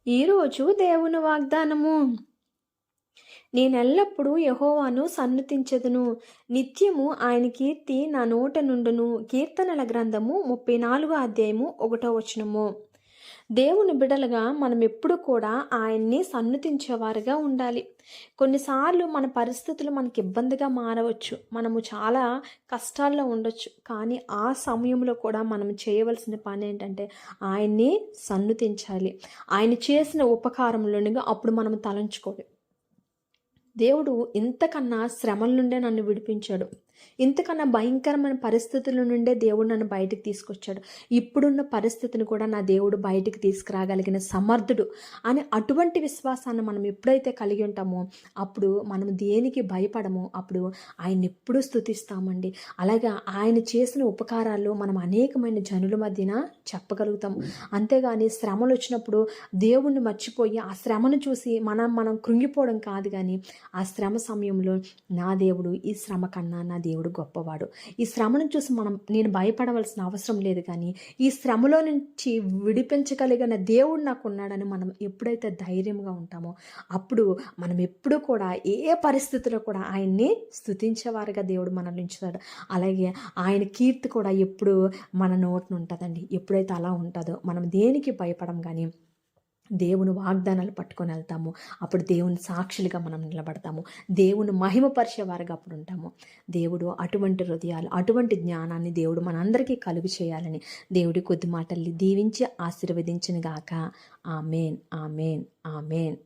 ఈరోజు దేవుని వాగ్దానము. నేనెల్లప్పుడూ యెహోవాను సన్నుతించెదను, నిత్యము ఆయన కీర్తి నా నోట నుండును. కీర్తనల గ్రంథము 34 అధ్యాయము 1 దేవుని బిడలుగా మనం ఎప్పుడు కూడా ఆయన్ని సన్నుతించేవారుగా ఉండాలి. కొన్నిసార్లు మన పరిస్థితులు మనకి ఇబ్బందిగా మారవచ్చు, మనము చాలా కష్టాల్లో ఉండొచ్చు. కానీ ఆ సమయంలో కూడా మనం చేయవలసిన పని ఏంటంటే ఆయన్ని సన్నుతించాలి. ఆయన చేసిన ఉపకారంలోనిగా అప్పుడు మనం తలంచుకోవాలి. దేవుడు ఇంతకన్నా శ్రమల నుండే నన్ను విడిపించాడు, ఇంతకన్నా భయంకరమైన పరిస్థితుల నుండే దేవుడు నన్ను బయటికి తీసుకొచ్చాడు, ఇప్పుడున్న పరిస్థితిని కూడా నా దేవుడు బయటికి తీసుకురాగలిగిన సమర్థుడు అని అటువంటి విశ్వాసాన్ని మనం ఎప్పుడైతే కలిగి ఉంటామో అప్పుడు మనం దేనికి భయపడము, అప్పుడు ఆయన ఎప్పుడూ స్తుతిస్తామండి. అలాగే ఆయన చేసిన ఉపకారాలు మనం అనేకమైన జనుల మధ్యన చెప్పగలుగుతాము. అంతేగాని శ్రమలు వచ్చినప్పుడు దేవుణ్ణి మర్చిపోయి ఆ శ్రమను చూసి మనం కృంగిపోవడం కాదు, కానీ ఆ శ్రమ సమయంలో నా దేవుడు ఈ శ్రమ కన్నా నా దేవుడు గొప్పవాడు, ఈ శ్రమను చూసి నేను భయపడవలసిన అవసరం లేదు, కానీ ఈ శ్రమలో నుంచి విడిపించగలిగిన దేవుడు నాకు ఉన్నాడని మనం ఎప్పుడైతే ధైర్యంగా ఉంటామో అప్పుడు మనం ఎప్పుడు కూడా ఏ పరిస్థితిలో కూడా ఆయన్ని స్తుతించేవారుగా దేవుడు మనల్ని ఉంచుతాడు. అలాగే ఆయన కీర్తి కూడా ఎప్పుడు మన నోటిన ఉంటుందండి. ఎప్పుడైతే అలా ఉంటుందో మనం దేనికి భయపడం, కానీ దేవుని వాగ్దానాలు పట్టుకొని వెళ్తాము. అప్పుడు దేవుని సాక్షులుగా మనం నిలబడతాము, దేవుని మహిమపరిచేవారుగా అప్పుడు ఉంటాము. దేవుడు అటువంటి హృదయాలు, అటువంటి జ్ఞానాన్ని దేవుడు మనందరికీ కలుగు చేయాలని దేవుడి కొద్ది మాటల్ని దీవించి ఆశీర్వదించును గాక. ఆమేన్, ఆమేన్, ఆమేన్.